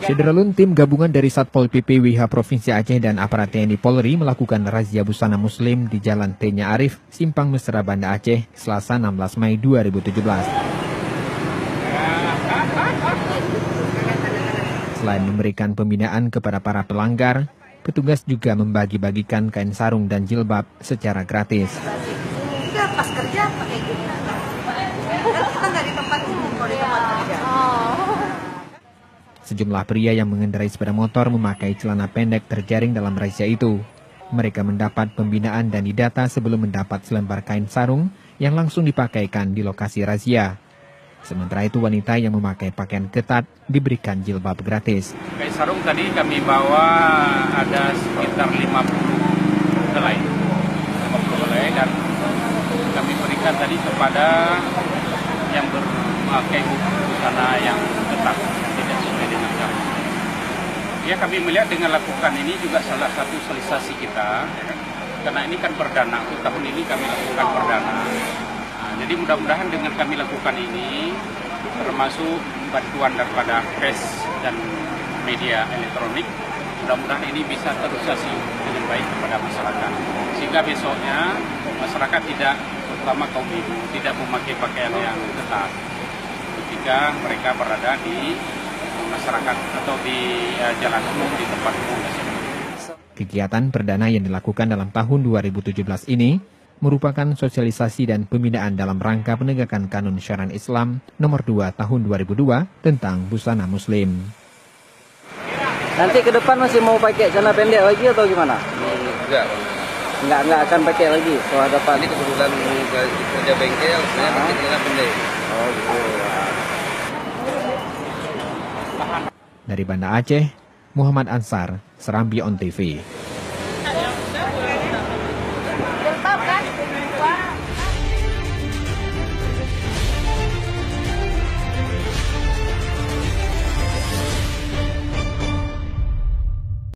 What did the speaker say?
Syederalun tim gabungan dari Satpol PP WH Provinsi Aceh dan aparat TNI Polri melakukan razia busana muslim di Jalan T-nya Arif, Simpang Mesra, Banda Aceh, Selasa 16 Mei 2017. Selain memberikan pembinaan kepada para pelanggar, petugas juga membagi-bagikan kain sarung dan jilbab secara gratis. Pas kerja pakai gini. Kita nggak di tempat umum, kalau di tempat kerja. Sejumlah pria yang mengendarai sepeda motor memakai celana pendek terjaring dalam razia itu. Mereka mendapat pembinaan dan didata sebelum mendapat selembar kain sarung yang langsung dipakaikan di lokasi razia. Sementara itu wanita yang memakai pakaian ketat diberikan jilbab gratis. Kain sarung tadi kami bawa ada sekitar 50 helai dan kami berikan tadi kepada yang berpakai busana yang ketat, tidak sesuai dengan cara. Ya, kami melihat dengan lakukan ini juga salah satu sosialisasi kita, karena ini kan perdana, untuk tahun ini kami lakukan perdana. Nah, jadi mudah-mudahan dengan kami lakukan ini, termasuk bantuan daripada pers dan media elektronik, mudah-mudahan ini bisa tersosialisasi dengan baik kepada masyarakat. Sehingga besoknya masyarakat tidak, terutama kaum ibu, tidak memakai pakaian yang ketat ketika mereka berada di masyarakat atau di jalan umum, di tempat umum. Kegiatan perdana yang dilakukan dalam tahun 2017 ini merupakan sosialisasi dan pembinaan dalam rangka penegakan Kanun Syariat Islam nomor 2 tahun 2002 tentang busana muslim. Nanti ke depan masih mau pakai celana pendek lagi atau gimana? Enggak akan pakai lagi setelah dapat. Ini kebetulan kerja bengkel, saya pakai celana pendek. Oh gitu. Dari Banda Aceh, Muhammad Ansar, Serambi On TV.